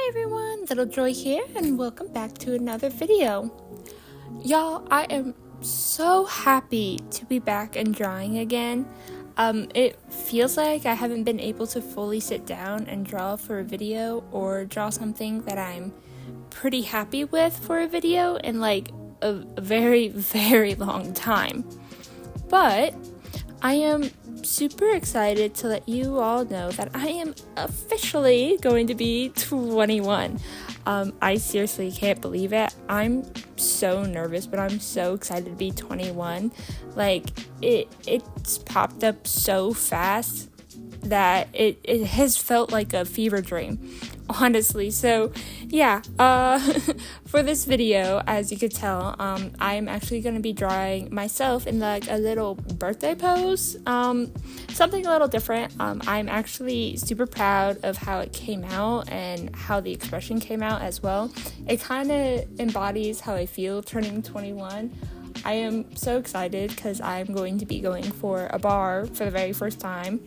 Hi everyone, Little Joy here, and welcome back to another video. Y'all, I am so happy to be back and drawing again. It feels like I haven't been able to fully sit down and draw for a video or draw something that I'm pretty happy with for a video in like a very, very long time. But I am super excited to let you all know that I am officially going to be 21. I seriously can't believe it. I'm so nervous, but I'm so excited to be 21. Like, it's popped up so fast that it has felt like a fever dream, honestly. So yeah, for this video, as you could tell, I'm actually going to be drawing myself in like a little birthday pose, something a little different. I'm actually super proud of how it came out and how the expression came out as well. It kind of embodies how I feel turning 21. I am so excited because I'm going to be going for a bar for the very first time.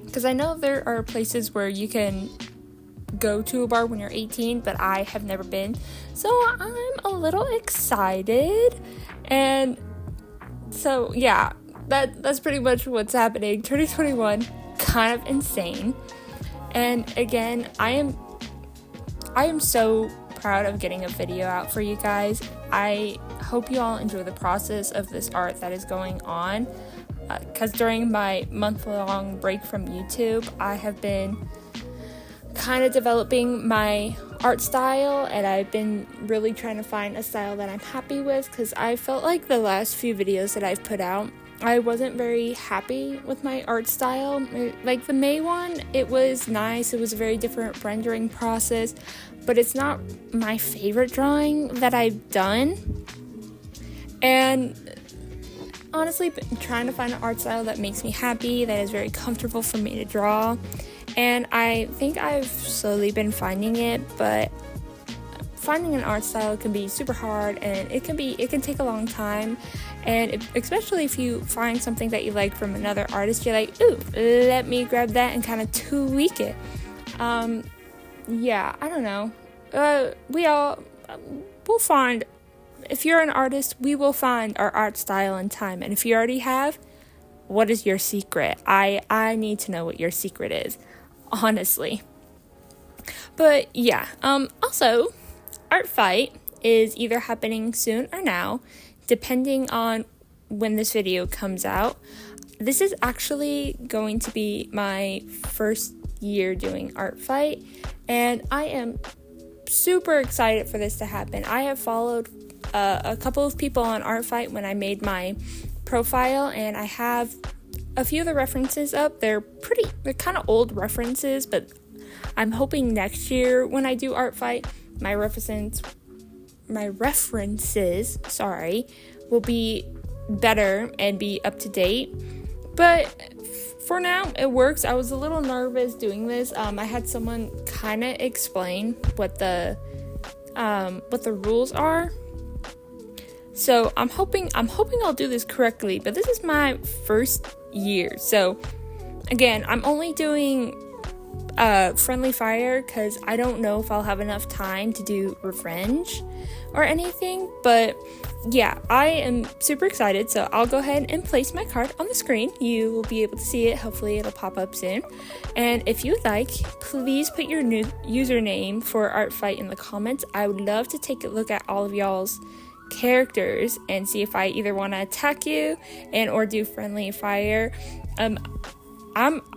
Because I know there are places where you can go to a bar when you're 18, but I have never been. So I'm a little excited. And so, yeah, that's pretty much what's happening. Turning 21, kind of insane. And again, I am so proud of getting a video out for you guys. I hope you all enjoy the process of this art that is going on. Because during my month-long break from YouTube, I have been kind of developing my art style, and I've been really trying to find a style that I'm happy with, because I felt like the last few videos that I've put out, I wasn't very happy with my art style. Like the May one, it was nice, it was a very different rendering process, but it's not my favorite drawing that I've done. And honestly, trying to find an art style that makes me happy, that is very comfortable for me to draw, and I think I've slowly been finding it, but finding an art style can be super hard, and it can take a long time, and especially if you find something that you like from another artist, you're like, ooh, let me grab that and kind of tweak it. Yeah, I don't know. We'll find. If you're an artist, we will find our art style in time. And if you already have, what is your secret? I need to know what your secret is, honestly. But yeah, also, Art Fight is either happening soon or now, depending on when this video comes out. This is actually going to be my first year doing Art Fight, and I am super excited for this to happen. I have followed a couple of people on Art Fight when I made my profile, and I have a few of the references up. They're kind of old references, but I'm hoping next year when I do Art Fight, my references, will be better and be up to date. But for now, it works. I was a little nervous doing this. I had someone kind of explain what the rules are. So I'm hoping I'll do this correctly, but this is my first year. So again, I'm only doing Friendly Fire because I don't know if I'll have enough time to do Revenge or anything, but yeah, I am super excited. So I'll go ahead and place my card on the screen. You will be able to see it. Hopefully it'll pop up soon. And if you would like, please put your new username for Art Fight in the comments. I would love to take a look at all of y'all's characters and see if I either want to attack you and or do Friendly Fire.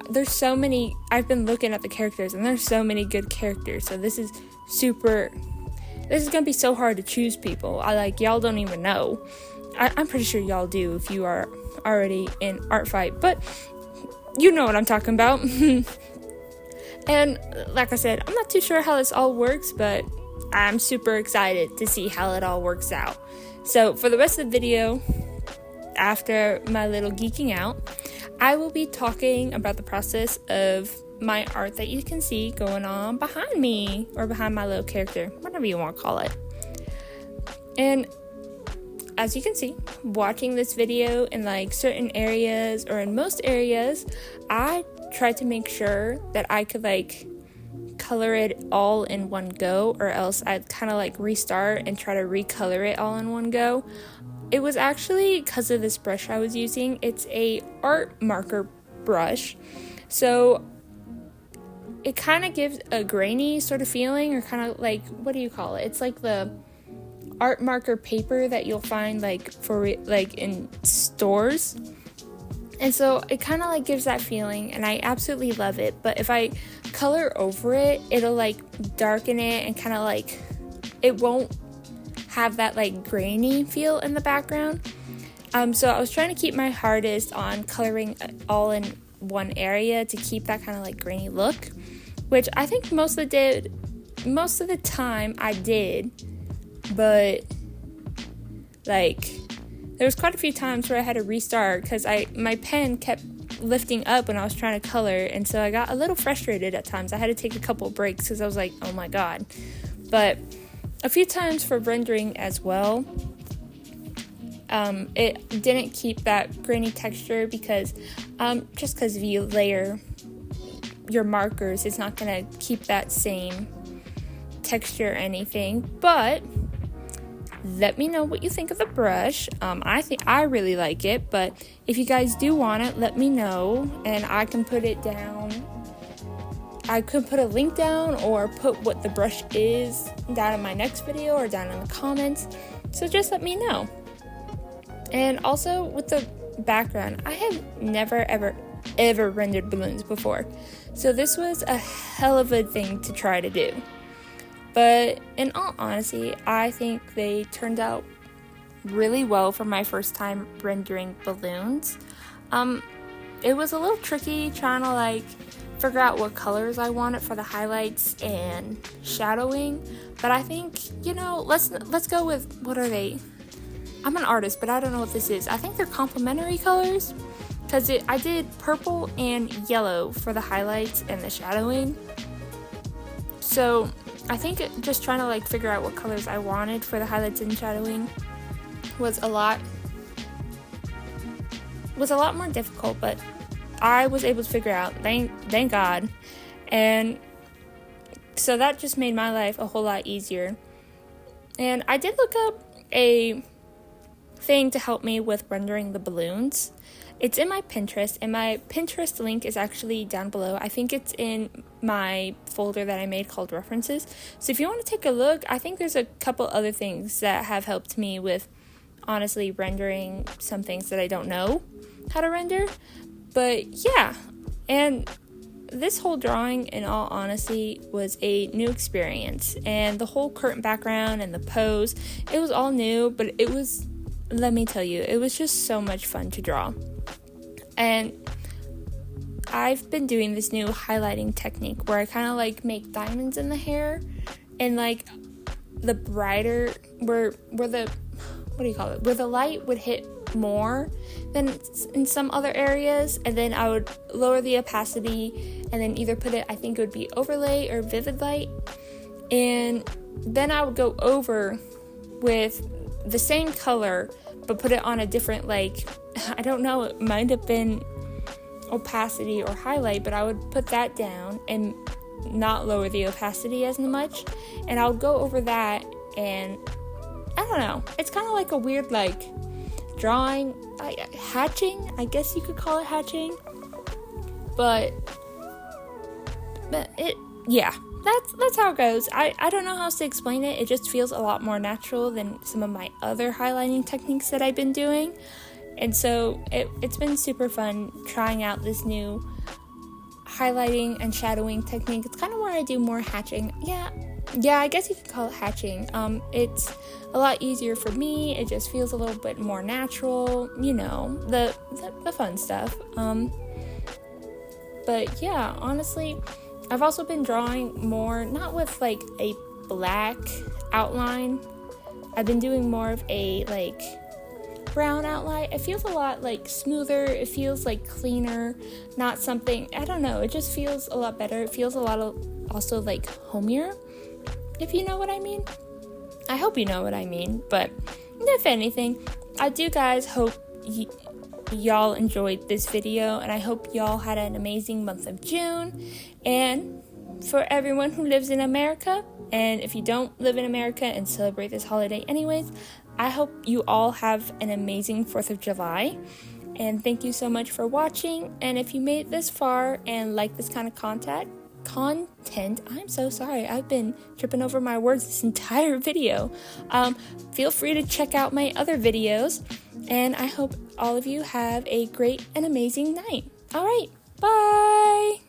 There's so many. I've been looking at the characters, and there's so many good characters, so this is gonna be so hard to choose people. Y'all don't even know. I'm pretty sure y'all do if you are already in Art Fight, but you know what I'm talking about. And like I said, I'm not too sure how this all works, but I'm super excited to see how it all works out. So for the rest of the video, after my little geeking out, I will be talking about the process of my art that you can see going on behind me, or behind my little character, whatever you want to call it. And as you can see, watching this video in like certain areas, or in most areas, I tried to make sure that I could like color it all in one go, or else I'd kind of like restart and try to recolor it all in one go. It was actually because of this brush I was using. It's a art marker brush, so it kind of gives a grainy sort of feeling, or kind of like, what do you call it? It's like the art marker paper that you'll find like for like in stores. And so it kind of like gives that feeling, and I absolutely love it. But if I color over it, it'll like darken it, and kind of like it won't have that like grainy feel in the background. So I was trying to keep my hardest on coloring all in one area to keep that kind of like grainy look, which I think most of the time I did. But like, there was quite a few times where I had to restart because my pen kept lifting up when I was trying to color, and so I got a little frustrated at times. I had to take a couple breaks because I was like, oh my god. But a few times for rendering as well, it didn't keep that grainy texture because just because if you layer your markers, it's not going to keep that same texture or anything. But let me know what you think of the brush. I really like it, but if you guys do want it, let me know, and I can put it down. I could put a link down, or put what the brush is down in my next video, or down in the comments. So just let me know. And also with the background, I have never ever rendered balloons before, so this was a hell of a thing to try to do. But in all honesty, I think they turned out really well for my first time rendering balloons. It was a little tricky trying to like figure out what colors I wanted for the highlights and shadowing, but I think, let's go with, what are they? I'm an artist, but I don't know what this is. I think they're complementary colors, because I did purple and yellow for the highlights and the shadowing. So I think just trying to like figure out what colors I wanted for the highlights and shadowing was a lot more difficult, but I was able to figure out, thank God. And so that just made my life a whole lot easier. And I did look up a thing to help me with rendering the balloons. It's in my Pinterest, and my Pinterest link is actually down below. I think it's in my folder that I made called References. So if you want to take a look, I think there's a couple other things that have helped me with, honestly, rendering some things that I don't know how to render. But yeah, and this whole drawing, in all honesty, was a new experience. And the whole curtain background and the pose, it was all new, but it was, let me tell you, it was just so much fun to draw. And I've been doing this new highlighting technique where I kind of like make diamonds in the hair, and like the brighter, where the, what do you call it, where the light would hit more than in some other areas, and then I would lower the opacity and then either put it, I think it would be overlay or vivid light, and then I would go over with the same color but put it on a different, like, I don't know, it might have been opacity or highlight, but I would put that down and not lower the opacity as much, and I would go over that, and I don't know, it's kind of like a weird like drawing, hatching, I guess you could call it hatching, but it, yeah, that's how it goes. I don't know how else to explain it. It just feels a lot more natural than some of my other highlighting techniques that I've been doing. And so it's been super fun trying out this new highlighting and shadowing technique. It's kind of where I do more hatching. Yeah, I guess you could call it hatching. It's a lot easier for me. It just feels a little bit more natural, the fun stuff. But yeah, honestly, I've also been drawing more, not with like a black outline. I've been doing more of a like brown outline. It feels a lot like smoother. It feels like cleaner, not something, I don't know, it just feels a lot better. It feels a lot of also like homier, if you know what I mean. I hope you know what I mean, but if anything, I do guys hope y'all enjoyed this video, and I hope y'all had an amazing month of June, and for everyone who lives in America, and if you don't live in America and celebrate this holiday anyways, I hope you all have an amazing 4th of July. And thank you so much for watching. And if you made it this far and like this kind of content, I'm so sorry, I've been tripping over my words this entire video. Feel free to check out my other videos, and I hope all of you have a great and amazing night. All right, bye.